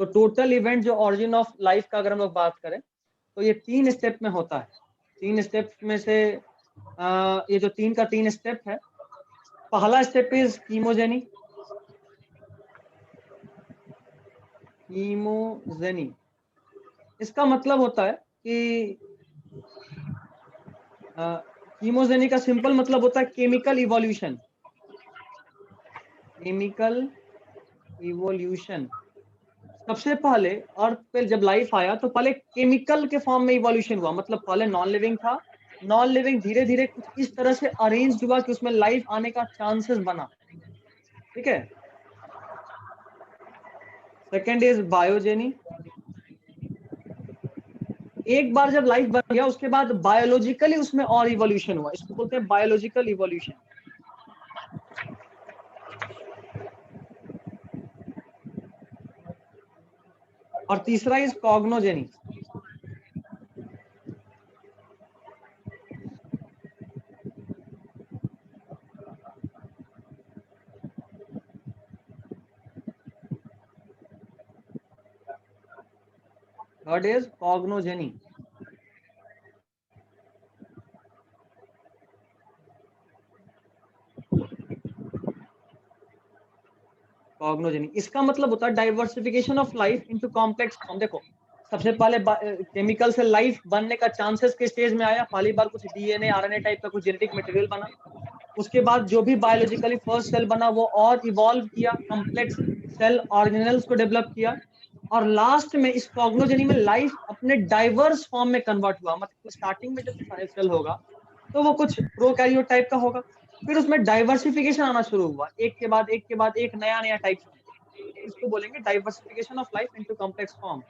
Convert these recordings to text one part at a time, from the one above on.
तो total event जो origin of life का अगर हम लोग बात करें तो ये 3 स्टेप में होता है। 3 स्टेप में से ये जो 3 का 3 स्टेप है, पहला स्टेप इज कीमोजेनी। कीमोजेनी इसका मतलब होता है कि कीमोजेनी का सिंपल मतलब होता है केमिकल इवोल्यूशन। केमिकल इवोल्यूशन सबसे पहले अर्थ पे जब लाइफ आया तो पहले केमिकल के फॉर्म में इवोल्यूशन हुआ, मतलब पहले नॉन लिविंग था, नॉन लिविंग धीरे धीरे कुछ इस तरह से अरेंज हुआ कि उसमें लाइफ आने का चांसेस बना। ठीक है। Second is biogeny. एक बार जब लाइफ बन गया उसके बाद बायोलॉजिकली उसमें और इवोल्यूशन हुआ, इसको बोलते हैं बायोलॉजिकल इवोल्यूशन। और तीसरा is cognogeny. Third is cognogeny. Cognogeny इसका मतलब होता है diversification of life into complex form. देखो सबसे पहले केमिकल से लाइफ बनने का चांसेस के स्टेज में आया, पहली बार कुछ डीएनए आरएनए टाइप का कुछ जेनेटिक मटेरियल बना, उसके बाद जो भी बायोलॉजिकली फर्स्ट सेल बना वो और इवॉल्व किया, कॉम्प्लेक्स सेल ऑर्गेनेल्स को डेवलप किया, और लास्ट में इस कॉग्नोजेनी में लाइफ अपने डाइवर्स फॉर्म में कन्वर्ट हुआ। मतलब स्टार्टिंग में जब सेल होगा तो वो कुछ प्रोकैरियोट टाइप का होगा, फिर उसमें डाइवर्सिफिकेशन आना शुरू हुआ, एक के बाद एक के बाद एक नया नया टाइप। इसको बोलेंगे diversification of life into complex form.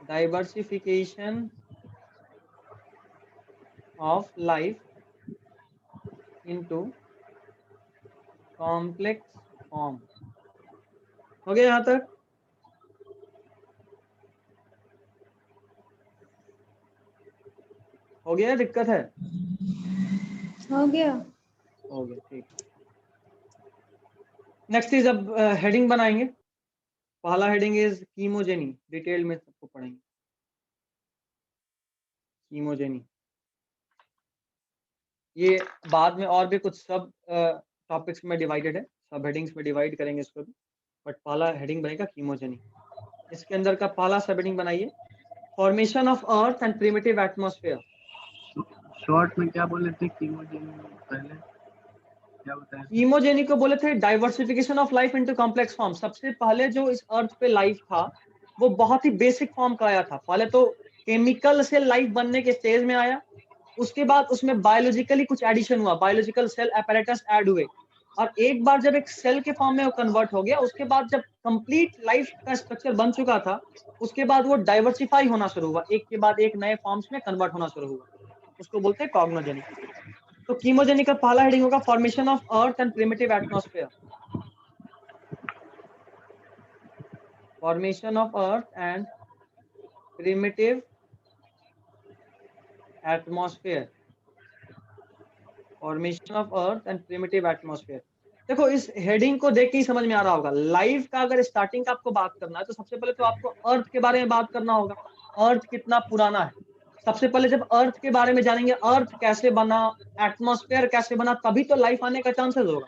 Diversification of life into complex form. हो गया यहां तक? हो गया? दिक्कत है? हो गया। हो गया, ठीक। नेक्स्ट इज अब हेडिंग बनाएंगे। पहला हेडिंग इज कीमोजेनी, डिटेल में सबको पढ़ेंगे। कीमोजेनी ये बाद में और भी कुछ सब टॉपिक्स में डिवाइडेड है, सब हेडिंग्स में डिवाइड करेंगे इसको भी, बट पहला हेडिंग बनेगा कीमोजेनी। इसके अंदर का पहला सब हेडिंग बनाइए, formation of earth and primitive atmosphere. Short में क्या बोले थे कीमोजेनी पहले? क्या बताया? कीमोजेनी को बोले थे diversification of life into complex form. सबसे पहले जो इस अर्थ पे लाइफ था वो बहुत ही बेसिक फॉर्म का आया था। पहले तो केमिकल से लाइफ बनने के स्टेज में आया, उसके बाद उसमें बायोलॉजिकली कुछ एडिशन हुआ, बायोलॉजिकल सेल apparatus ऐड हुए, और एक बार जब एक सेल के फॉर्म में वो कन्वर्ट हो गया, उसके बाद जब कंप्लीट लाइफ का स्ट्रक्चर बन चुका था उसके बाद वो डाइवर्सिफाई होना शुरू हुआ, एक के बाद एक नए फॉर्म्स में कन्वर्ट होना शुरू हुआ, उसको बोलते हैं कॉग्नोजेनी। तो कीमोजेनी का पहला हेडिंग होगा formation of earth and primitive atmosphere. Formation of earth and primitive atmosphere. Formation of earth and primitive atmosphere. देखो इस हेडिंग को देख के ही समझ में आ रहा होगा, लाइफ का अगर स्टार्टिंग का आपको बात करना है तो सबसे पहले तो आपको अर्थ के बारे में बात करना होगा, अर्थ कितना पुराना है। सबसे पहले जब अर्थ के बारे में जानेंगे, अर्थ कैसे बना, एटमॉस्फेयर कैसे बना, तभी तो लाइफ आने का चांसेस होगा।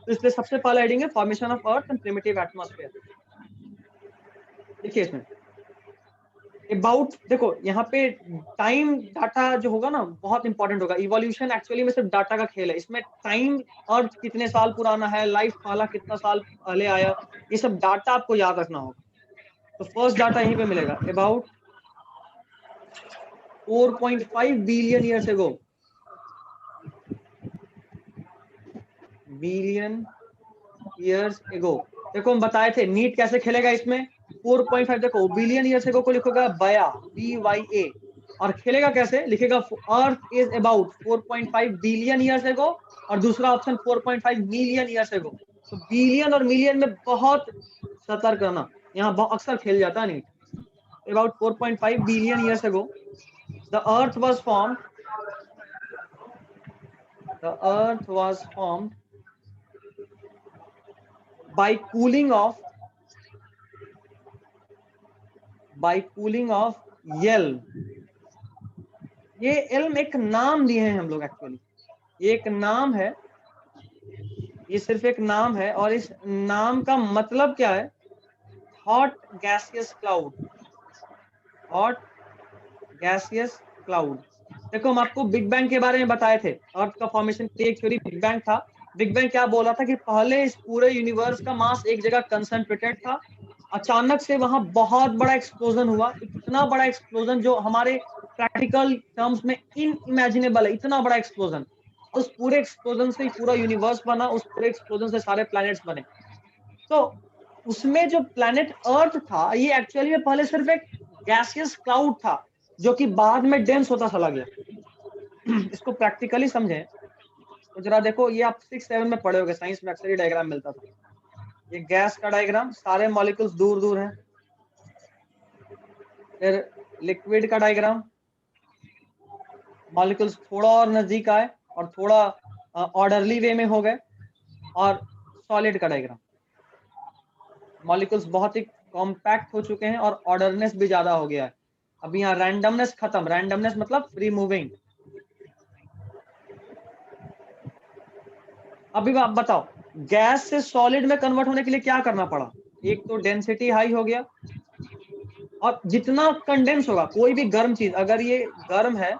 तो इसलिए सबसे पहला हेडिंग है formation of earth and primitive atmosphere. देखिए इसमें अबाउट, देखो यहाँ पे टाइम डाटा जो होगा ना बहुत इंपॉर्टेंट होगा। इवोल्यूशन एक्चुअली में सिर्फ डाटा का खेल है, इसमें टाइम, अर्थ कितने साल पुराना है, लाइफ पहला कितना साल पहले आया, ये सब डाटा आपको याद रखना होगा। तो फर्स्ट डाटा यहीं पे मिलेगा, अबाउट 4.5 बिलियन ईयर्स एगो। बिलियन ईयर्स एगो। देखो हम बताए थे नीट कैसे खेलेगा इसमें, 4.5, देखो बिलियन ईयर्स एगो को लिखोगा बया, BYA, और खेलेगा कैसे, लिखेगा earth is about 4.5 billion years एगो, और दूसरा ऑप्शन 4.5 मिलियन ईयर्स एगो। तो बिलियन और मिलियन में बहुत सतर्क रहना, यहाँ अक्सर खेल जाता है NEET. About 4.5 billion years ago the earth was formed, the earth was formed by cooling of by cooling of elm. ये एल्म एक नाम दिए हैं हम लोग एक्चुअली, ये एक नाम है, ये सिर्फ एक नाम है, और इस नाम का मतलब क्या है? Hot gaseous cloud, hot gaseous cloud. देखो हम आपको बिग बैंग के बारे में बताए थे, अर्थ का फॉर्मेशन की एक थ्योरी बिग बैंग था। बिग बैंग क्या बोला था कि पहले इस पूरे यूनिवर्स का मास एक जगह कंसंट्रेटेड था, अचानक से वहां बहुत बड़ा एक्सप्लोजन हुआ, इतना बड़ा एक्सप्लोजन जो हमारे प्रैक्टिकल टर्म्स में इनइमेजिनेबल है, इतना बड़ा एक्सप्लोजन। उस पूरे एक्सप्लोजन से ही पूरा यूनिवर्स बना, उस पूरे एक्सप्लोजन से सारे प्लैनेट्स बने। तो उसमें जो प्लैनेट अर्थ था, ये एक्चुअली में पहले सिर्फ एक गैसियस क्लाउड था, जो कि बाद में डेंस होता चला गया। इसको प्रैक्टिकली समझें तो जरा देखो, ये आप 6-7 में पढ़े होंगे, साइंस में अक्सर ही डायग्राम मिलता था। ये गैस का डायग्राम, सारे मॉलिक्यूल्स दूर दूर हैं। फिर लिक्विड का डायग्राम, मॉलिक्यूल्स थोड़ा और नजदीक आए और थोड़ा ऑर्डरली वे में हो गए। और सॉलिड का डायग्राम, मॉलिक्यूल्स बहुत ही कॉम्पैक्ट हो चुके हैं और ऑर्डरनेस भी ज्यादा हो गया है। अब यहाँ रैंडमनेस खत्म, रैंडमनेस मतलब फ्री मूविंग। अभी आप बताओ, गैस से सॉलिड में कन्वर्ट होने के लिए क्या करना पड़ा? एक तो डेंसिटी हाई हो गया, और जितना कंडेंस होगा कोई भी गर्म चीज, अगर ये गर्म है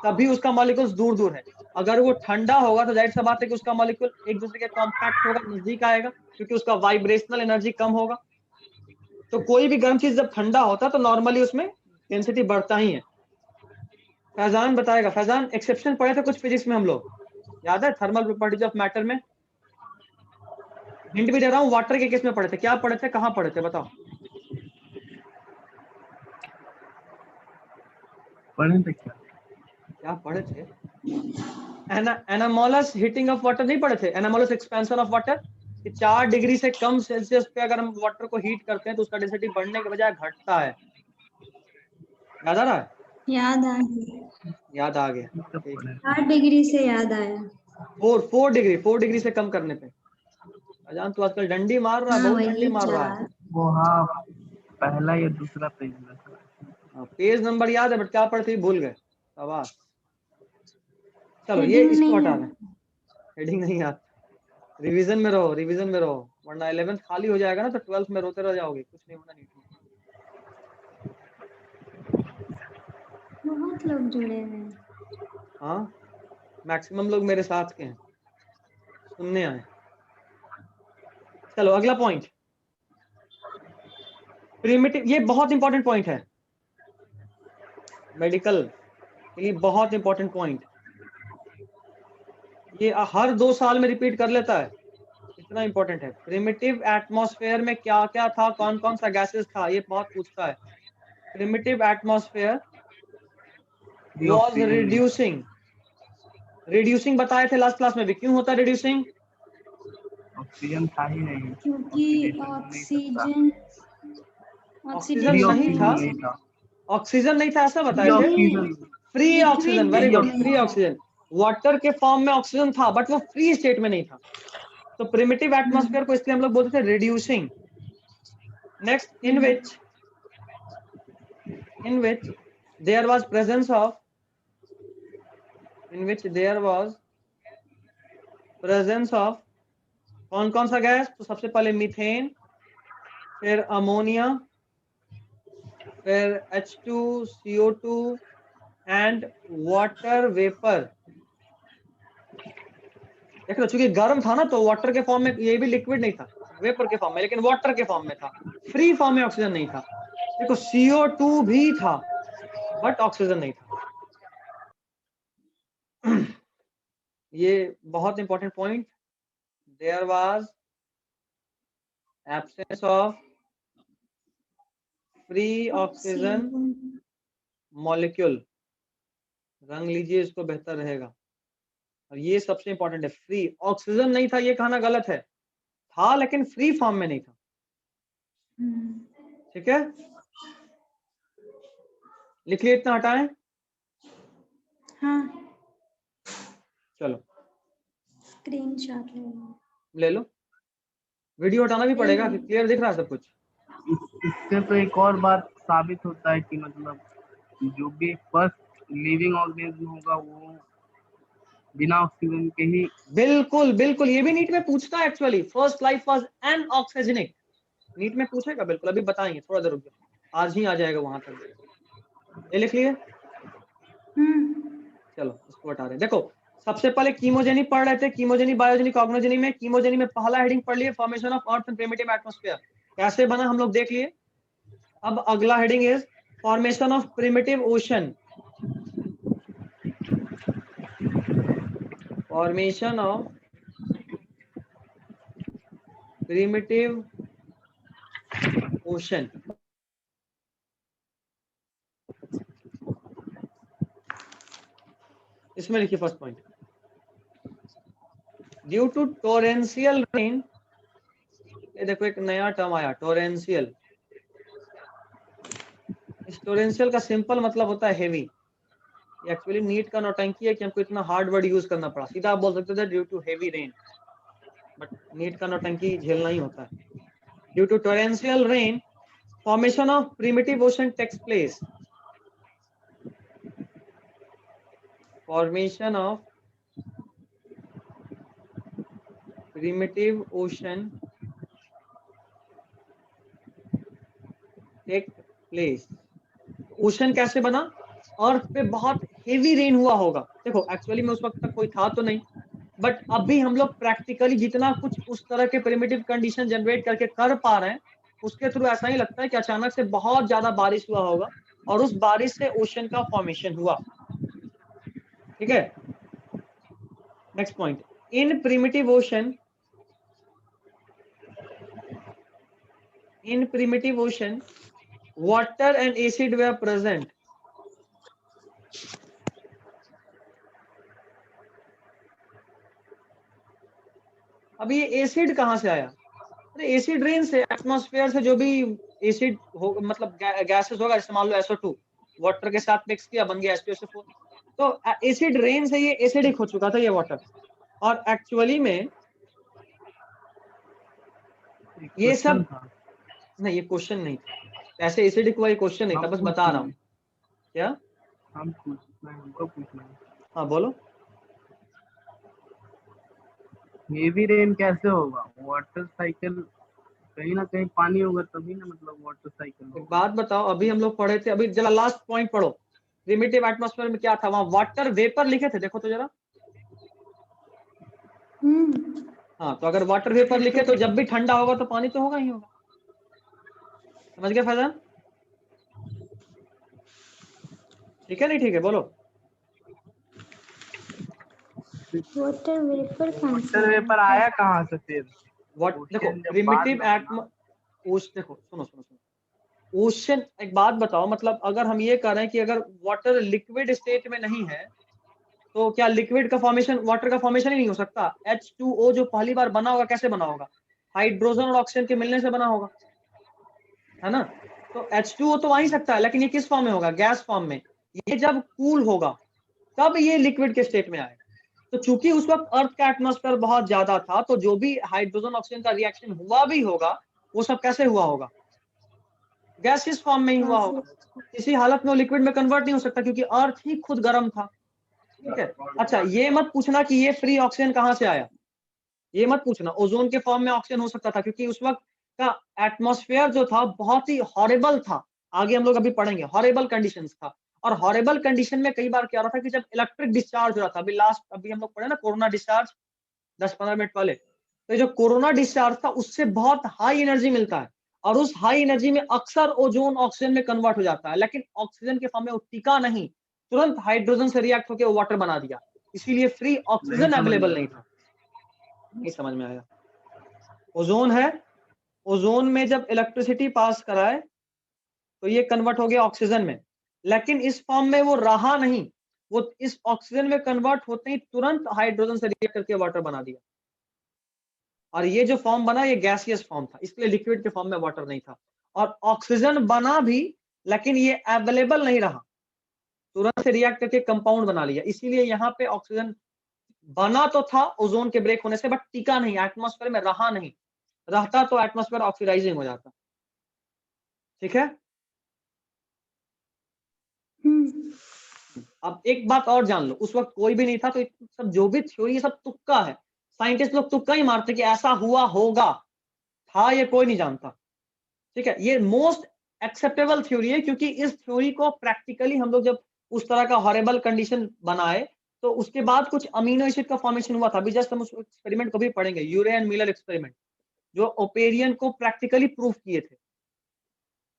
तभी उसका मॉलिक्यूल्स दूर दूर है, अगर वो ठंडा होगा तो जाहिर सा बात है कि उसका मॉलिक्यूल एक दूसरे के कॉम्पैक्ट होगा, नजदीक आएगा, क्योंकि उसका वाइब्रेशनल एनर्जी कम होगा। तो कोई भी गर्म चीज जब ठंडा होता है तो नॉर्मली उसमें डेंसिटी बढ़ता ही है। फैजान बताएगा, फैजान एक्सेप्शन पढ़े थे कुछ फिजिक्स में हम लोग, याद है? थर्मल प्रॉपर्टीज ऑफ मैटर में। हिंट भी दे रहा हूँ, वाटर के केस में पढ़े थे। क्या पढ़े थे, कहाँ पढ़े थे, बताओ? पढ़े थे क्या पढ़े थे? एनामोलस हीटिंग ऑफ वाटर नहीं पढ़े थे? एनामोलस एक्सपेंशन ऑफ वाटर, कि 4 डिग्री से कम सेल्सियस पे अगर हम वाटर को हीट करते हैं तो उसका डेंसिटी बढ़ने के बजाय घटता है। याद आ रहा है? याद आ गया, याद आ गया, सब ठीक है। पढ़े। 8 डिग्री से याद आया। 4 डिग्री से कम करने पे। अजान तो आजकल डंडी मार रहा है, हाँ बहुत डंडी वही मार रहा है। 4। वो हाँ, पहला या दूसरा पेज में था। पेज नंबर याद है बट क्या पढ़ते ही भूल गए। शाबाश। चलो ये हेडिंग इसको नहीं हटा है। दें, हेडिंग नहीं याद। रिवीजन में रहो, रिवीजन में रहो, वरना 11th खाली हो जाएगा ना तो 12th में रोते रह जाओगे, कुछ नहीं होना। नहीं बहुत लोग जुड़े हैं। हाँ, मैक्सिमम लोग मेरे साथ के हैं, सुनने आए। चलो अगला पॉइंट, प्रिमिटिव। ये बहुत इंपॉर्टेंट पॉइंट है, मेडिकल के लिए बहुत इंपॉर्टेंट पॉइंट। ये हर 2 साल में रिपीट कर लेता है, इतना इंपॉर्टेंट है। प्रिमिटिव एटमॉस्फेयर में क्या क्या था, कौन कौन सा गैसेस था, ये बहुत पूछता है। Primitive atmosphere was reducing, reducing बताए थे लास्ट क्लास में भी। क्यों होता है रिड्यूसिंग? ऑक्सीजन था ही नहीं, क्योंकि ऑक्सीडेशन ऑक्सीजन फ्री नहीं था, ऑक्सीजन नहीं था। ऑक्सीजन नहीं था ऐसा फ्री बताए थे। Oxygen, free oxygen, very good, free liquid oxygen. Water के फॉर्म में ऑक्सीजन था बट वो फ्री स्टेट में नहीं था, तो प्रिमिटिव एटमॉस्फेयर को इसलिए हम लोग बोलते थे reducing. Next, in which there was presence of, in which there was presence of कौन कौन सा गैस? तो सबसे पहले मीथेन, फिर अमोनिया, फिर H2CO2 एंड वाटर वेपर। देख लो, चूंकि गर्म था ना तो वाटर के फॉर्म में, ये भी लिक्विड नहीं था, वेपर के फॉर्म में, लेकिन वाटर के फॉर्म में था, फ्री फॉर्म में ऑक्सीजन नहीं था। देखो CO2 भी था बट ऑक्सीजन नहीं था। ये बहुत important point. There was absence of free oxygen molecule. रंग लीजिए इसको, बेहतर रहेगा। और ये सबसे इंपॉर्टेंट है, फ्री ऑक्सीजन नहीं था, ये कहना गलत है, था लेकिन फ्री फॉर्म में नहीं था। ठीक है, लिख लिए, इतना हटाएं। हाँ, चलो स्क्रीनशॉट ले लो, वीडियो हटाना भी पड़ेगा कि क्लियर दिख रहा है सब कुछ? इससे तो एक और बात साबित होता है कि मतलब जो भी फर्स्ट लिविंग ऑर्गेनिज्म होगा वो बिना ऑक्सीजन के ही। बिल्कुल बिल्कुल, ये भी नीट में पूछता है actually, first life was anoxygenic, NEET में पूछेगा बिल्कुल, अभी बताएंगे, थोड़ा देर रुक जाओ, आज ही आ जाएगा वहां तक। ये लिख लिए? चलो इसको हटा रहे हैं। देखो सबसे पहले कीमोजेनी पढ़ रहे थे, कीमोजेनी, बायोजेनी, कॉग्नोजेनी में कीमोजेनी में पहला हेडिंग पढ़ लिए, formation of earth and primitive atmosphere, कैसे बना हम लोग देख लिए। अब अगला heading is formation of primitive ocean, formation of primitive ocean. इसमें लिखिए first point, due to torrential rain, ये देखो एक नया टर्म आया टोरेंशियल। इस टोरेंशियल का सिंपल मतलब होता है हेवी। एक्चुअली नीट का नौटंकी है कि हमको इतना हार्ड वर्ड यूज करना पड़ा, सीधा आप बोल सकते थे due to heavy rain, but NEET का नौटंकी झेलना ही होता है। Due to torrential rain formation of primitive ocean takes place, formation of primitive ocean take place. Ocean कैसे बना? अर्थ पे बहुत हेवी रेन हुआ होगा। देखो एक्चुअली में उस वक्त तक कोई था तो नहीं, बट अभी हम लोग प्रैक्टिकली जितना कुछ उस तरह के प्रिमिटिव कंडीशन जनरेट करके कर पा रहे हैं, उसके थ्रू ऐसा ही लगता है कि अचानक से बहुत ज्यादा बारिश हुआ होगा और उस बारिश से ओशन का फॉर्मेशन हुआ। ठीक है, next point, in primitive ocean, in primitive ocean water and acid were present। अब ये एसिड कहां से आया? अरे एसिड रेन से, एटमॉस्फेयर से जो भी एसिड हो, मतलब गैसेस होगा, जैसे मान लो SO2 वाटर के साथ मिक्स किया, बन गया H2SO4, तो एसिड रेन से ये एसिडिक हो चुका था ये वाटर। और एक्चुअली में ये सब नहीं, ये क्वेश्चन नहीं था, ऐसे एसिडिक हुआ ये क्वेश्चन नहीं था, बस बता रहा हूँ। क्या हम पूछना है, हमको पूछना है। हाँ बोलो। हेवी रेन कैसे होगा? वाटर साइकिल, कहीं ना कहीं पानी होगा तभी ना, मतलब वाटर साइकिल एक होगा। बात बताओ, अभी हम लोग पढ़े थे, अभी जरा लास्ट पॉइंट पढ़ो, प्रिमिटिव एटमॉस्फेयर में क्या था, वहां वाटर वेपर लिखे थे, देखो तो जरा। हाँ, तो अगर वाटर वेपर लिखे तो जब भी ठंडा होगा तो पानी तो होगा ही होगा। समझ गए फैजान? ठीक है नहीं ठीक है, बोलो। वाटर वेपर कहाँ से वाटर वेपर आया कहाँ से फिर? देखो प्रिमिटिव देखो सुनो सुनो सुनो, ओशन, एक बात बताओ, मतलब अगर हम ये कह रहे हैं कि अगर वाटर लिक्विड स्टेट में नहीं है तो क्या लिक्विड का फॉर्मेशन, वाटर का फॉर्मेशन ही नहीं हो सकता? H2O जो पहली बार बना होगा कैसे बना होगा? हाइड्रोजन और ऑक्सीजन के मिलने से बना होगा, है ना? तो H2O तो आ ही सकता है, लेकिन ये किस फॉर्म में होगा? गैस फॉर्म में। ये जब कूल होगा तब ये लिक्विड के स्टेट में आएगा। तो चूंकि उस वक्त अर्थ का एटमॉस्फेयर बहुत ज्यादा था, तो जो भी हाइड्रोजन ऑक्सीजन का रिएक्शन हुआ भी होगा, वो सब कैसे हुआ होगा? गैसियस फॉर्म में ही हुआ होगा। किसी हालत में वो लिक्विड में कन्वर्ट नहीं हो सकता, क्योंकि अर्थ ही खुद गर्म था। ठीक है, अच्छा ये मत पूछना कि ये फ्री ऑक्सीजन कहां से आया, ये मत पूछना। ओजोन के फॉर्म में ऑक्सीजन हो सकता था, क्योंकि उस वक्त का एटमॉस्फेयर जो था बहुत ही हॉरिबल था। आगे हम लोग अभी पढ़ेंगे, हॉरिबल कंडीशंस था। और हॉरिबल कंडीशन में कई बार क्या हो रहा था कि जब इलेक्ट्रिक डिस्चार्ज हो रहा था, अभी हम लोग पढ़े ना कोरोना डिस्चार्ज 10-15 मिनट पहले, तो जो कोरोना डिस्चार्ज था उससे बहुत हाई एनर्जी मिलता है, और उस हाई एनर्जी में अक्सर ओजोन ऑक्सीजन में कन्वर्ट हो जाता है, लेकिन ऑक्सीजन के फॉर्म में वो टिका नहीं, तुरंत हाइड्रोजन से रिएक्ट होकर वाटर बना दिया, इसीलिए फ्री ऑक्सीजन अवेलेबल नहीं था। नहीं समझ में आया? ओजोन है, ओजोन में जब इलेक्ट्रिसिटी पास कराए तो ये कन्वर्ट हो गया ऑक्सीजन में, लेकिन इस फॉर्म में वो रहा नहीं, वो इस ऑक्सीजन में कन्वर्ट होते ही तुरंत हाइड्रोजन से रिएक्ट करके वाटर बना दिया। और ये जो फॉर्म बना ये गैसियस फॉर्म था, इसलिए लिक्विड के फॉर्म में वाटर नहीं था। और ऑक्सीजन बना भी, लेकिन ये अवेलेबल नहीं रहा, तुरंत से रिएक्ट करके कंपाउंड बना लिया, इसीलिए यहाँ पे ऑक्सीजन बना तो था ओजोन के ब्रेक होने से, बट टिका नहीं, एटमॉस्फेयर में रहा नहीं, रहता तो एटमॉस्फेयर ऑक्सीडाइजिंग हो जाता। ठीक है, अब एक बात और जान लो, उस वक्त कोई भी नहीं था, तो सब जो भी थ्योरी है सब तुक्का है। साइंटिस्ट लोग तुक्का ही मारते कि ऐसा हुआ होगा, था ये कोई नहीं जानता। ठीक है, ये मोस्ट एक्सेप्टेबल थ्योरी है, क्योंकि इस थ्योरी को प्रैक्टिकली हम लोग जब उस तरह का हॉरेबल कंडीशन बनाए, तो उसके बाद कुछ अमीनो एसिड का फॉर्मेशन हुआ था। अभी जस्ट हम उस एक्सपेरिमेंट को भी पढ़ेंगे, यूरे एंड मिलर एक्सपेरिमेंट, जो ओपेरियन को प्रैक्टिकली प्रूफ किए थे।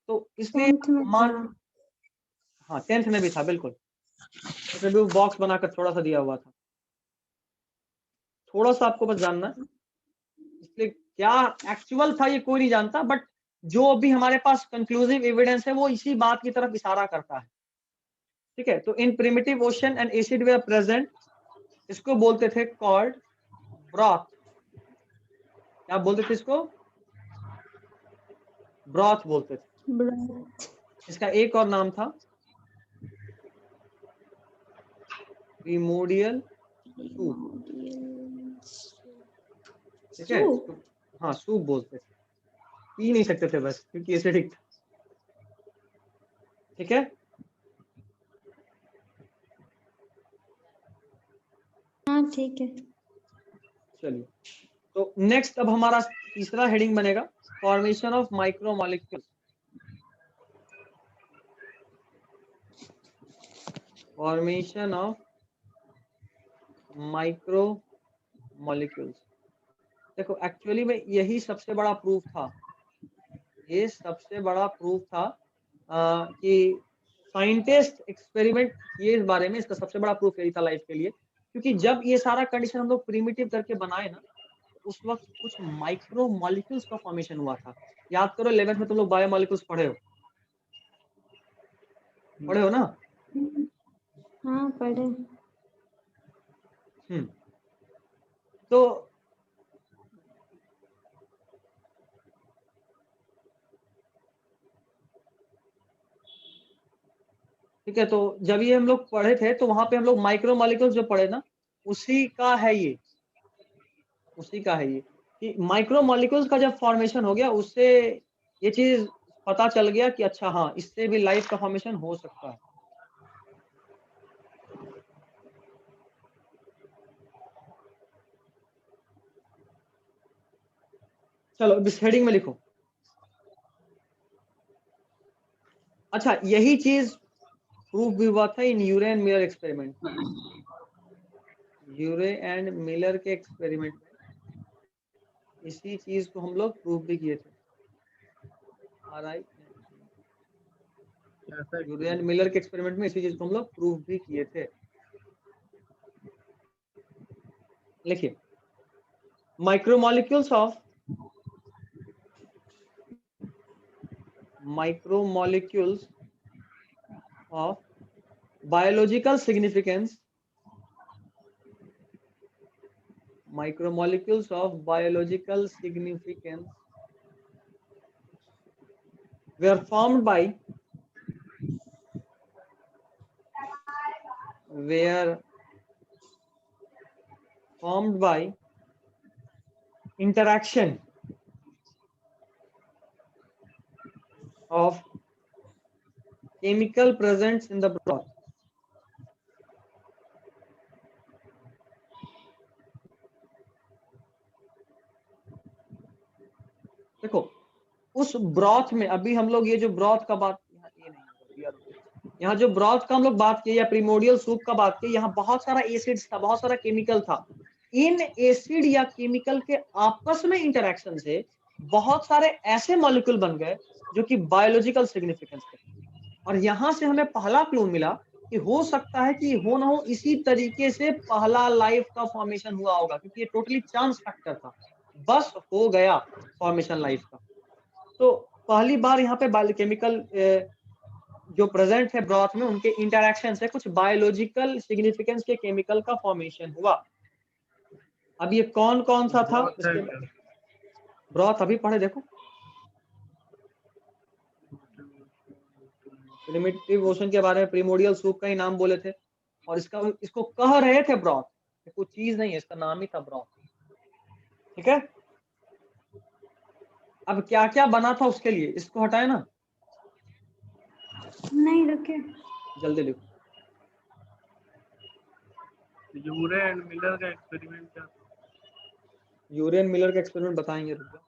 तो इसलिए 10th में मान, था। हाँ 10th में भी था बिल्कुल, उसमें भी बॉक्स बनाकर थोड़ा सा दिया हुआ था। थोड़ा सा आपको बस जानना है, इसलिए क्या एक्चुअल था ये कोई नहीं जानता, बट जो अभी हमारे पास कंक्लूसिव एविडेंस है वो इसी बात की तरफ इशारा करता है। ठीक है, तो in primitive ocean and acid were present, इसको बोलते थे कॉल्ड ब्रॉथ। क्या बोलते थे इसको? ब्रॉथ बोलते थे। ब्रॉथ। इसका एक और नाम था प्रिमोडियल सूप। ठीक है, सूप। हाँ सूप बोलते थे, पी नहीं सकते थे बस क्योंकि एसिडिक था। ठीक है, हाँ ठीक है। चलिए, तो नेक्स्ट अब हमारा तीसरा हेडिंग बनेगा formation of micromolecules. Formation of micromolecules. देखो एक्चुअली में यही सबसे बड़ा प्रूफ था, ये सबसे बड़ा प्रूफ था कि साइंटिस्ट एक्सपेरिमेंट किए इस बारे में, इसका सबसे बड़ा प्रूफ यही था लाइफ के लिए। क्योंकि जब ये सारा कंडीशन हम लोग प्रिमिटिव करके बनाए ना, उस वक्त कुछ माइक्रो मॉलिक्यूल्स का फॉर्मेशन हुआ था। याद करो 11th में तुम लोग बायोमॉलिक्यूल्स पढ़े हो ना? हाँ पढ़े। तो ठीक है, तो जब ये हम लोग पढ़े थे तो वहां पे हम लोग माइक्रो मॉलिक्यूल्स जो पढ़े ना, उसी का है ये, उसी का है ये कि माइक्रो मॉलिक्यूल्स का जब फॉर्मेशन हो गया, उससे ये चीज पता चल गया कि अच्छा हाँ, इससे भी लाइफ का फॉर्मेशन हो सकता है। चलो इस हेडिंग में लिखो। अच्छा, यही चीज प्रूफ भी हुआ था in Urey and Miller experiment. Urey and Miller के एक्सपेरिमेंट में इसी चीज को हम लोग प्रूफ भी किए थे। यूरे एंड मिलर के एक्सपेरिमेंट में इसी चीज को हम लोग प्रूफ भी किए थे। लिखिए, micromolecules of biological significance, micromolecules of biological significance were formed by interaction of chemical presents in the broth. देखो उस ब्रॉथ में, अभी हम लोग ये जो ब्रॉथ का बात, यहाँ जो ब्रॉथ का हम लोग बात किए या प्रीमोडियल सूप का बात किए, यहाँ बहुत सारा एसिड्स था, बहुत सारा केमिकल था। इन एसिड या केमिकल के आपस में इंटरेक्शन से बहुत सारे ऐसे मॉलिक्यूल बन गए जो कि बायोलॉजिकल सिग्निफिकेंस थे। और यहाँ से हमें पहला क्लू मिला कि हो सकता है कि हो ना हो इसी तरीके से पहला लाइफ का फॉर्मेशन हुआ होगा, क्योंकि ये टोटली चांस फैक्टर था, बस हो गया फॉर्मेशन लाइफ का। तो पहली बार यहाँ पे बायोकेमिकल जो प्रेजेंट है ब्रॉथ में, उनके इंटरेक्शन से कुछ बायोलॉजिकल सिग्निफिकेंस के केमिकल का फॉर्मेशन हुआ। अब ये कौन कौन सा था इसके ब्रॉथ अभी पढ़े, देखो प्रिमिटिव ओशन के बारे में प्रीमोडियल सूप का ही नाम बोले थे, और इसको कह रहे थे ब्रॉथ, कुछ चीज नहीं है, इसका नाम ही था ब्रॉथ। ठीक है, अब क्या क्या बना था उसके लिए, इसको हटाए ना, नहीं रखे। जल्दी लिखो। यूरे एंड मिलर का एक्सपेरिमेंट क्या था? यूरे एंड मिलर का एक्सपेरिमेंट बताएंगे, रुक जाओ।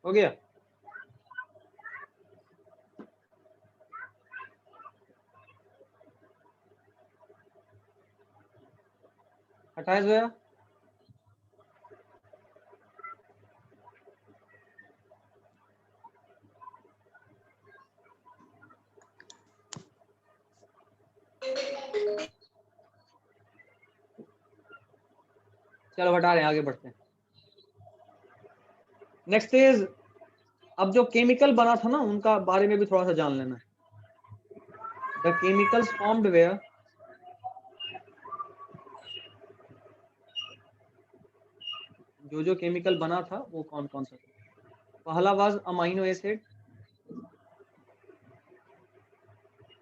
हो गया? हटाया जोया? चलो हटा रहे हैं, आगे बढ़ते हैं। नेक्स्ट इज, अब जो केमिकल बना था ना उनका बारे में भी थोड़ा सा जान लेना है। द केमिकल्स फॉर्म्ड वेयर, जो केमिकल बना था वो कौन कौन सा था। पहला वाज अमाइनो एसिड,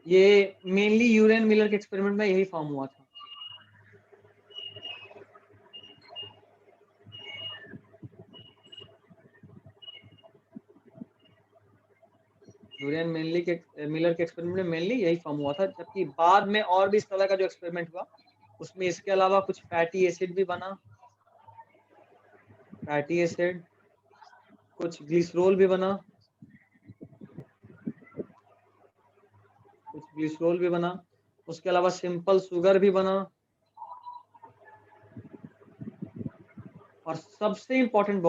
ये मेनली यूरेन मिलर के एक्सपेरिमेंट में यही फॉर्म हुआ था। यूरेन मेनली के मिलर के एक्सपेरिमेंट में मेनली यही फॉर्म हुआ था, जबकि बाद में और भी इस तरह का जो एक्सपेरिमेंट हुआ उसमें इसके अलावा कुछ फैटी एसिड भी बना, फैटी एसिड, कुछ ग्लिसरॉल भी बना, कुछ ग्लिसरॉल भी बना, उसके अलावा सिंपल शुगर भी बना, और सबसे इम्पोर्टेंट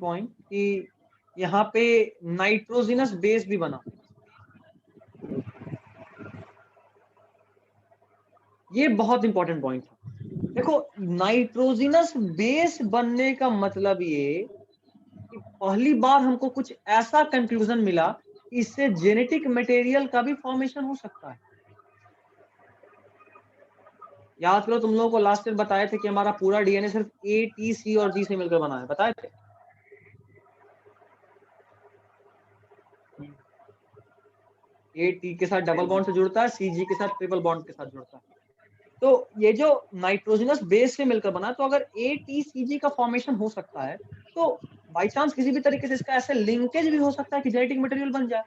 पॉइंट कि यहाँ पे नाइट्रोजिनस बेस भी बना। ये बहुत इंपॉर्टेंट पॉइंट था। देखो, नाइट्रोजिनस बेस बनने का मतलब ये कि पहली बार हमको कुछ ऐसा कंक्लूजन मिला कि इससे जेनेटिक मटेरियल का भी फॉर्मेशन हो सकता है। याद करो, तुम लोगों को लास्ट ईयर बताए थे कि हमारा पूरा डीएनए सिर्फ ए, टी, सी और जी से मिलकर बना है, बताए थे। ए टी के साथ डबल बॉन्ड से जुड़ता है, सी जी के साथ ट्रिपल बॉन्ड के साथ जुड़ता है। तो ये जो नाइट्रोजनस बेस से मिलकर बना, तो अगर ए टी सी जी का फॉर्मेशन हो सकता है तो बाई चांस किसी भी तरीके से इसका ऐसे लिंकेज भी हो सकता है कि जेनेटिक मटेरियल बन जाए।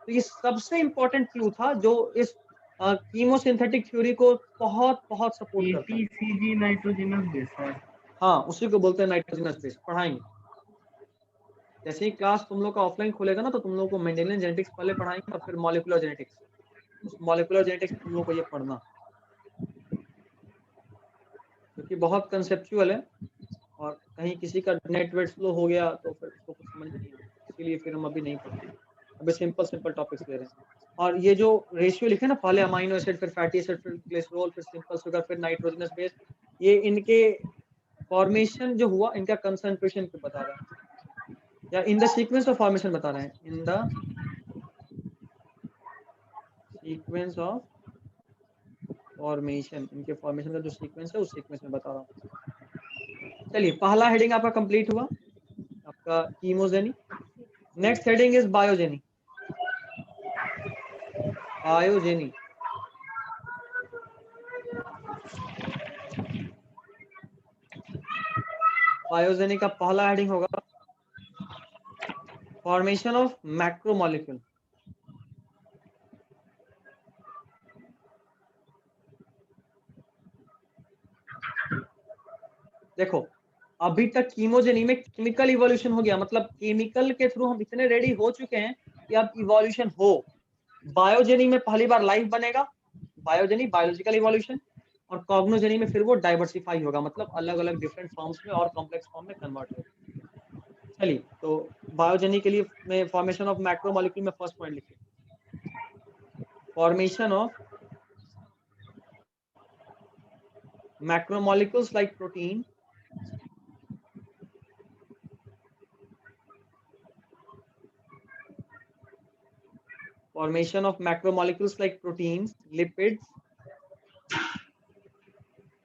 तो ये सबसे इंपॉर्टेंट क्लू था जो इस कीमोसिंथेटिक थ्योरी को बहुत बहुत सपोर्ट करता है। ATCG नाइट्रोजनस बेस है। हाँ, उसी को बोलते हैं नाइट्रोजनस बेस। पढ़ाएंगे जैसे ही क्लास तुम लोग का ऑफलाइन खुलेगा ना, तो तुम लोग को मेंडेलियन जेनेटिक्स पहले पढ़ाएंगे और फिर मॉलिक्यूलर जेनेटिक्स। उस मॉलिक्यूलर जेनेटिक्स में तुम लोग को ये पढ़ना, क्योंकि बहुत कंसेप्चुअल है और कहीं किसी का नेट वेट स्लो हो गया तो फिर उसको कुछ समझ नहीं आया, इसीलिए फिर हम अभी नहीं पढ़ेंगे, अभी सिंपल टॉपिक्स ले रहे हैं। और ये जो रेशियो लिखे ना, पहले अमाइनो एसिड, फिर फैटी एसिड, फिर ग्लिसरॉल, फिर सिंपल शुगर, फिर नाइट्रोजनस बेस, ये इनके फॉर्मेशन जो हुआ इनका कंसंट्रेशन पे बता रहा है, या in the sequence of formation बता रहे हैं, in the sequence of formation, इनके फॉर्मेशन का जो सीक्वेंस है उस सीक्वेंस में बता रहा हूँ। चलिए, पहला हेडिंग आपका कंप्लीट हुआ, आपका chemogeny. Next heading is biogeny. Biogeny, biogeny का पहला हेडिंग होगा फॉर्मेशन ऑफ मैक्रोमोलिक्यूल। देखो, अभी तक कीमोजेनी में केमिकल इवोल्यूशन हो गया, मतलब केमिकल के थ्रू हम इतने रेडी हो चुके हैं कि अब इवोल्यूशन हो। बायोजेनी में पहली बार लाइफ बनेगा, बायोजेनी बायोलॉजिकल इवोल्यूशन, और कॉग्नोजेनी में फिर वो डाइवर्सिफाई होगा, मतलब अलग अलग डिफरेंट फॉर्म्स में और कॉम्प्लेक्स फॉर्म में कन्वर्ट होगा। चलिए, तो बायोजेनी के लिए मैं फॉर्मेशन ऑफ मैक्रोमोलिक्यूल में फर्स्ट पॉइंट लिखिए, formation of macromolecules like protein formation of macromolecules like proteins, lipids,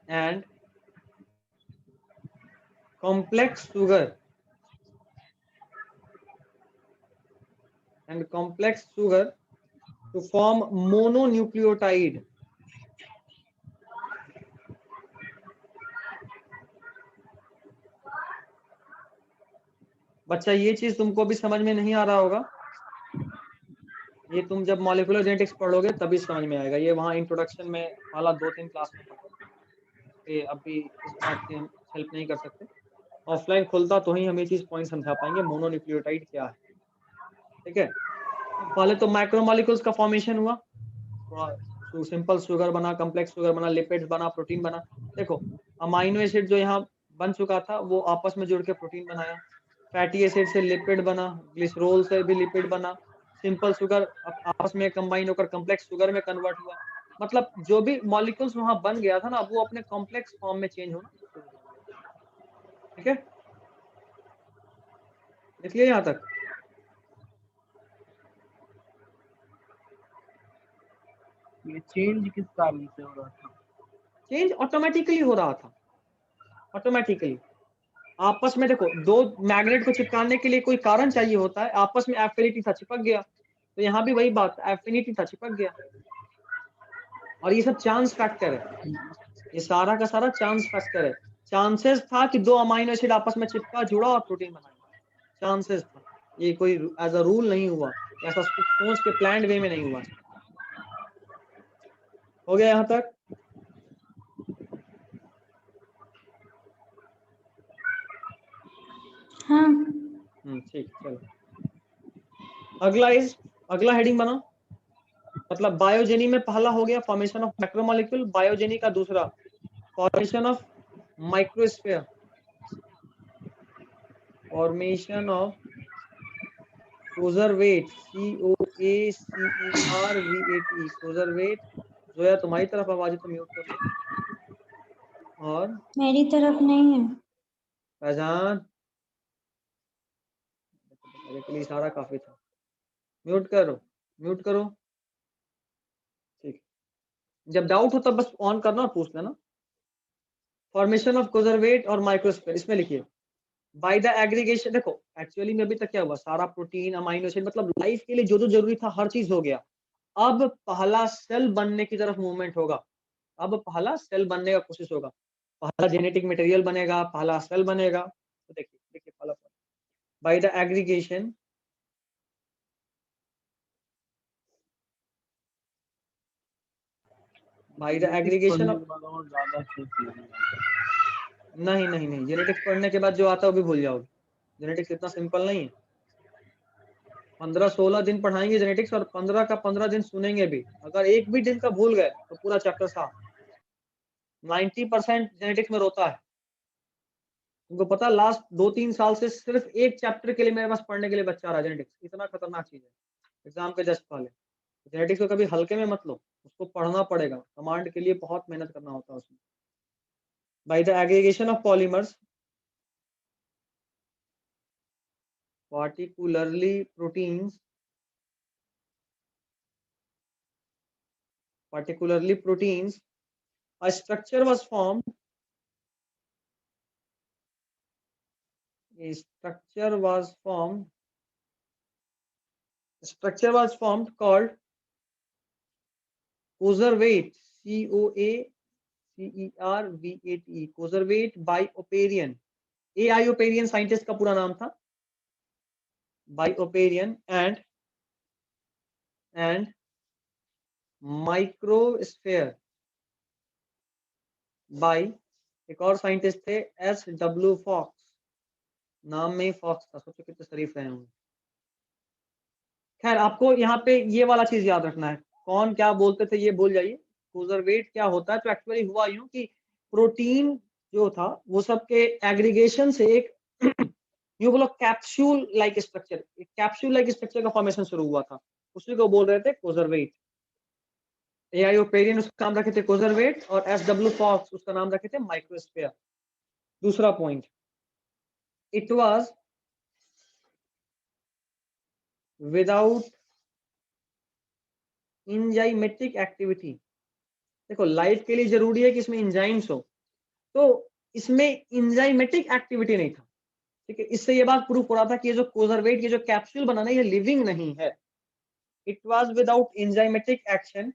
and complex sugar to form mononucleotide. बच्चा ये चीज तुमको भी समझ में नहीं आ रहा होगा, ये तुम जब मॉलिक्यूलर जेनेटिक्स पढ़ोगे तभी समझ में आएगा। ये वहाँ इंट्रोडक्शन में वाला 2-3 क्लास में पढ़ा, ये अभी इस बात की हम हेल्प नहीं कर सकते। ऑफलाइन खुलता तो ही हम ये चीज पॉइंट समझा पाएंगे मोनोन्यूक्लियोटाइड क्या है। ठीक है, पहले तो माइक्रोमोलिक्यूल्स का फॉर्मेशन हुआ, सिंपल शुगर बना, कॉम्प्लेक्स शुगर बना, लिपिड्स बना, प्रोटीन बना। देखो अमाइनो एसिड जो यहाँ बन चुका था वो आपस में जुड़ के प्रोटीन बनाया, फैटी एसिड से लिपिड बना, ग्लिसरॉल से भी लिपिड बना, सिंपल शुगर आपस में कंबाइन होकर कॉम्प्लेक्स शुगर में कन्वर्ट हुआ। मतलब जो भी मॉलिक्यूल्स वहां बन गया था ना, वो अपने कॉम्प्लेक्स फॉर्म में चेंज होना शुरू हो गया। ठीक है, इसलिए यहाँ तक ये चेंज किस कारण से हो रहा था? चेंज ऑटोमेटिकली हो रहा था, ऑटोमेटिकली। आपस में देखो, दो मैग्नेट को चिपकाने के लिए कोई कारण चाहिए होता है, आपस में एफिनिटी था, चिपक गया। तो यहाँ भी वही बात, एफिनिटी था, चिपक गया। और ये सब चांस फैक्टर है, ये सारा का सारा चांस फैक्टर है। चांसेस था कि दो अमाइनो एसिड आपस में चिपका, जुड़ा और प्रोटीन बनाया, चांसेस था। ये कोई एज अ रूल नहीं हुआ, ऐसा सोच के प्लान्ड वे में नहीं हुआ। हो गया यहाँ तक? हाँ ठीक, चलो अगला हेडिंग बनाओ। मतलब बायोजेनी में पहला हो गया फॉर्मेशन ऑफ मैक्रोमोलिक्यूल, बायोजेनी का दूसरा formation of microsphere, formation of coacervate, COACERVATE, coacervate. Zoya तुम्हारी तरफ आवाज है तो म्यूट कर लो। और मेरी तरफ नहीं है। फैजान, बेचारे के लिए इशारा काफी था। म्यूट करो, म्यूट करो। ठीक, जब डाउट हो तब बस ऑन करना और पूछ लेना। फॉर्मेशन ऑफ कोजरवेट और माइक्रोस्फीयर, इसमें लिखिए बाय द एग्रीगेशन। देखो एक्चुअली में अभी तक क्या हुआ, सारा प्रोटीन अमाइनो एसिड मतलब लाइफ के लिए जो जो जरूरी था हर चीज हो गया। अब पहला सेल बनने की तरफ मूवमेंट होगा, अब पहला सेल बनने का कोशिश होगा, पहला जेनेटिक मटेरियल बनेगा, पहला सेल बनेगा। तो देखिए देखिए पहला by the aggregation, by the aggregation of, ज्यादा नहीं नहीं नहीं, जेनेटिक्स पढ़ने के बाद जो आता है वो भी भूल जाओगे। जेनेटिक्स इतना सिंपल नहीं है। 15-16 दिन पढ़ाएंगे जेनेटिक्स और 15 का 15 दिन सुनेंगे भी। अगर एक भी दिन का भूल गए तो पूरा चैप्टर साफ। 90% जेनेटिक्स में रोता है। तुमको पता, लास्ट 2-3 साल से सिर्फ एक चैप्टर के लिए मेरे पास पढ़ने के लिए बच्चा आ रहा है। जेनेटिक्स इतना खतरनाक चीज है, एग्जाम के जस्ट पहले। जेनेटिक्स को कभी हल्के में मत लो, उसको पढ़ना पड़ेगा, कमांड के लिए बहुत मेहनत करना होता है उसमें। By the aggregation of polymers, particularly proteins, a structure was formed, called coservate, COACERVATE, coservate by Operian। AI Operian scientist का पूरा नाम था, by Operian and microsphere by एक और साइंटिस्ट थे, SW फॉक्स। नाम में ही फॉक्स था, सोचो कितने शरीफ रहे होंगे। खैर आपको यहाँ पे ये वाला चीज याद रखना है, कौन क्या बोलते थे ये भूल जाइए। कोजरवेट क्या होता है, तो एक्चुअली हुआ यूं कि प्रोटीन जो था वो सबके एग्रीगेशन से एक यूं बोलो capsule like structure, capsule like structure का फॉर्मेशन शुरू हुआ था, उसी को बोल रहे थे कोजरवेट। AI ओपेरियन उसका नाम रखे थे कोजरवेट और SW फॉक्स उसका नाम रखे थे माइक्रोस्फीयर। दूसरा point, it was without enzymatic activity. देखो लाइफ के लिए जरूरी है कि इसमें इंजाइम्स हो, तो इसमें इंजाइमेटिक एक्टिविटी नहीं था। ठीक है, इससे ये बात प्रूफ हो रहा था कि ये जो कोजरवेट, ये जो कैप्सूल बना ना, ये लिविंग नहीं है। it was without enzymatic action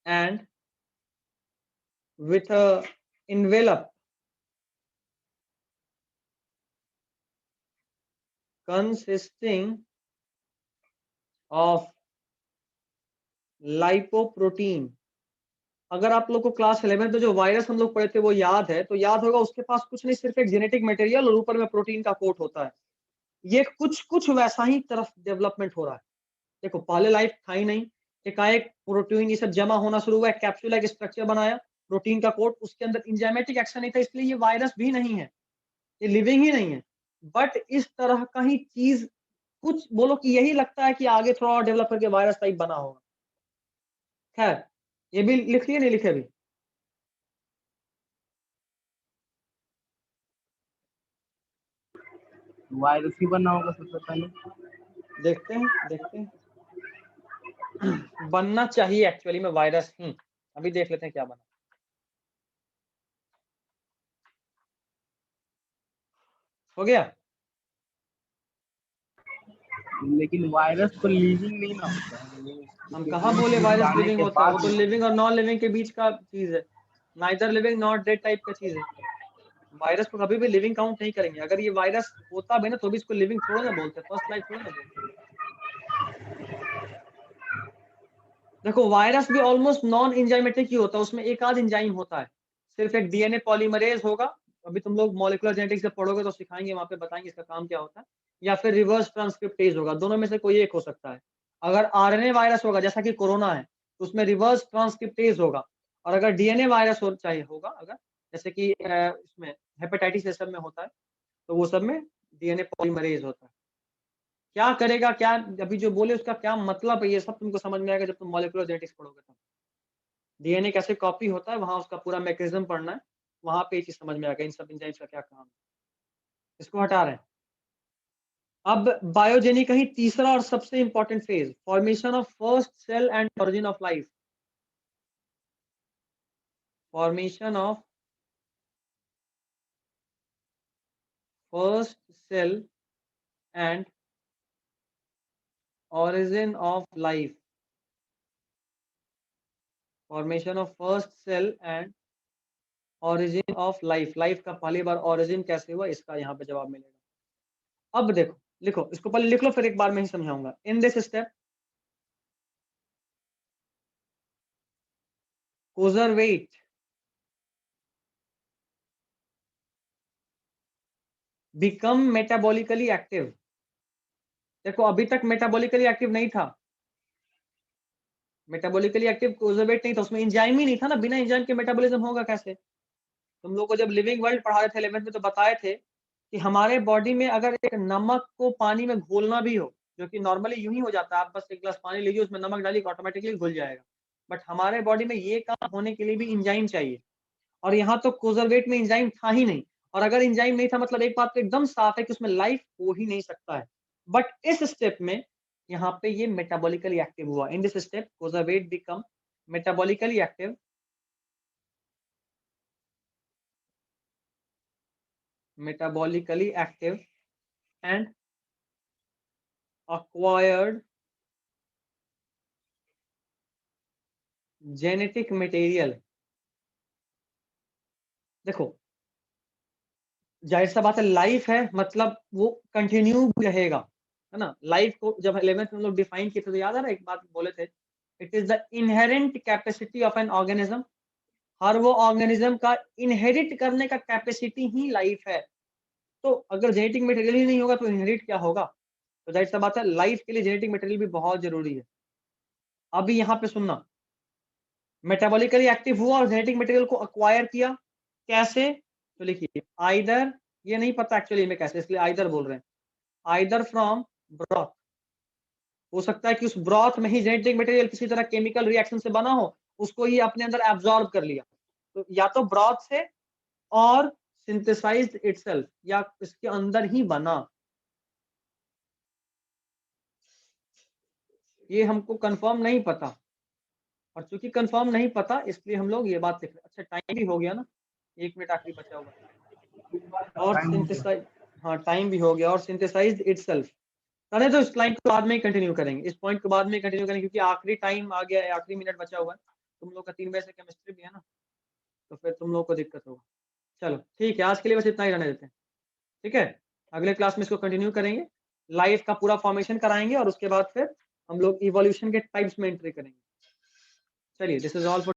and with a envelope consisting of lipoprotein। अगर आप लोग को क्लास 11 में जो वायरस हम लोग पढ़े थे वो याद है, तो याद होगा उसके पास कुछ नहीं, सिर्फ एक जेनेटिक मटेरियल और ऊपर में प्रोटीन का कोट होता है। ये कुछ वैसा ही तरफ डेवलपमेंट हो रहा है। देखो पहले लाइफ था ही नहीं, एकाएक प्रोटीन ये सब जमा होना शुरू हुआ, कैप्सूल एक स्ट्रक्चर बनाया, प्रोटीन का कोट, उसके अंदर इंजाइमेटिक एक्शन नहीं था, इसलिए ये वायरस भी नहीं है, ये लिविंग ही नहीं है। बट इस तरह का ही चीज कुछ बोलो कि यही लगता है कि आगे थोड़ा और डेवलप करके वायरस टाइप बना होगा। खैर ये भी लिख लिए, नहीं लिखे अभी? वायरस ही बना होगा सबसे पहले। देखते हैं बनना चाहिए एक्चुअली में वायरस ही। अभी देख लेते हैं क्या बना। हो गया? लेकिन वायरस तो लिविंग नहीं ना होता है। हम कहाँ बोले वायरस लिविंग होता है? वो तो लिविंग और नॉन लिविंग के बीच का चीज है, neither living not dead type का चीज है। वायरस को कभी भी लिविंग काउंट नहीं करेंगे। अगर ये वायरस होता भी ना तो भी इसको लिविंग थोड़ा ना बोलते, फर्स्ट लाइफ थोड़ा ना बोलते। देखो वायरस भी ऑलमोस्ट नॉन एंजाइमेटिक ही होता है, उसमें एक आध एंजाइम होता है, सिर्फ एक डीएनए पॉलीमरेज होगा। अभी तुम लोग मॉलिक्यूलर जेनेटिक्स जब पढ़ोगे तो सिखाएंगे, वहां पे बताएंगे इसका काम क्या होता है, या फिर रिवर्स ट्रांसक्रिप्टेज होगा, दोनों में से कोई एक हो सकता है। अगर आरएनए वायरस होगा जैसा कि कोरोना है तो उसमें रिवर्स ट्रांसक्रिप्टेज होगा, और अगर डीएनए वायरस हो चाहिए होगा, अगर जैसे कि इसमें हेपेटाइटिस ये सब में होता है तो वो सब में डीएनए पॉलीमरेज होता है। क्या करेगा, क्या अभी जो बोले उसका क्या मतलब है, ये सब तुमको समझ में आएगा जब तुम मॉलिक्यूलर जेनेटिक्स पढ़ोगे तब। डीएनए कैसे कॉपी होता है वहां उसका पूरा मैकेनिज्म पढ़ना है, वहां पे ये चीज समझ में आएगा इन सब एंजाइम्स का क्या काम है। इसको हटा रहे हैं। अब बायोजेनिक का ही तीसरा और सबसे important phase, formation of first cell and origin of life. Formation of first cell and origin of life। Formation of first cell and origin of life. Life का पहली बार origin कैसे हुआ, इसका यहाँ पे जवाब मिलेगा। अब देखो लिखो, इसको पहले लिख लो फिर एक बार मैं ही समझाऊंगा। इन this step conservate become metabolically active। देखो अभी तक मेटाबॉलिकली एक्टिव नहीं था, मेटाबॉलिकली एक्टिव कोजोवेट नहीं था, उसमें एंजाइम ही नहीं था ना, बिना एंजाइम के मेटाबॉलिज्म होगा कैसे? तुम लोग को जब लिविंग वर्ल्ड पढ़ा रहे थे 11th में तो बताए थे कि हमारे बॉडी में अगर एक नमक को पानी में घोलना भी हो, जो कि नॉर्मली यूं ही हो जाता है, आप बस एक गिलास पानी लीजिए उसमें नमक डालिए ऑटोमेटिकली घुल जाएगा, बट हमारे बॉडी में ये काम होने के लिए भी एंजाइम चाहिए, और यहाँ तो कोजरवेट में एंजाइम था ही नहीं। और अगर एंजाइम नहीं था मतलब एक बात तो एकदम साफ है कि उसमें लाइफ हो ही नहीं सकता है। बट इस स्टेप में यहाँ पे ये मेटाबॉलिकली एक्टिव हुआ। In this step coacervate become metabolically active and acquired genetic material। देखो जाहिर सा बात है, लाइफ है मतलब वो कंटिन्यू रहेगा, है ना। लाइफ को जब 11th में लोग डिफाइन किए थे तो याद आ रहा है एक बात बोले थे, it is the inherent capacity of an organism. हर वो ऑर्गेनिज्म का इनहेरिट करने का कैपेसिटी ही लाइफ है। तो अगर जेनेटिक मटेरियल ही नहीं होगा तो इनहेरिट क्या होगा? तो जाहिर सा बात है लाइफ के लिए जेनेटिक मटेरियल भी बहुत जरूरी है। अभी यहाँ पे सुनना, मेटाबॉलिकली एक्टिव हुआ और जेनेटिक मटेरियल को अक्वायर किया, कैसे? तो लिखिए आइदर, ये नहीं पता एक्चुअली में कैसे, इसलिए आइदर बोल रहे हैं, आइदर फ्रॉम ब्रॉथ। हो सकता है कि उस ब्रॉथ में ही जेनेटिक मटेरियल किसी तरह केमिकल रिएक्शन से बना हो, उसको ही अपने अंदर एब्जॉर्ब कर लिया। तो या तो ब्रॉथ से और सिंथेसाइज्ड इटसेल्फ, या इसके अंदर ही बना। ये हमको कंफर्म नहीं पता, और चूंकि कंफर्म नहीं पता इसलिए हम लोग ये बात लिख रहे हैं। अच्छा टाइम भी हो गया ना, 1 मिनट आखिरी बचा हुआ। और सिंथेसाइज हाँ टाइम भी हो गया, और सिंथेसाइज इटसेल्फ। अरे तो इस लाइन को बाद में कंटिन्यू करेंगे, इस पॉइंट को बाद में कंटिन्यू करेंगे, क्योंकि आखिरी टाइम आ गया है, आखिरी मिनट बचा हुआ है। तुम लोग का 3 बजे से केमिस्ट्री भी है ना, तो फिर तुम लोग को दिक्कत होगा। चलो ठीक है, आज के लिए बस इतना ही रहने देते हैं। ठीक है, अगले क्लास में इसको कंटिन्यू करेंगे, लाइफ का पूरा फॉर्मेशन कराएंगे, और उसके बाद फिर हम लोग इवोल्यूशन के टाइप्स में एंट्री करेंगे। चलिए, दिस इज ऑल फॉर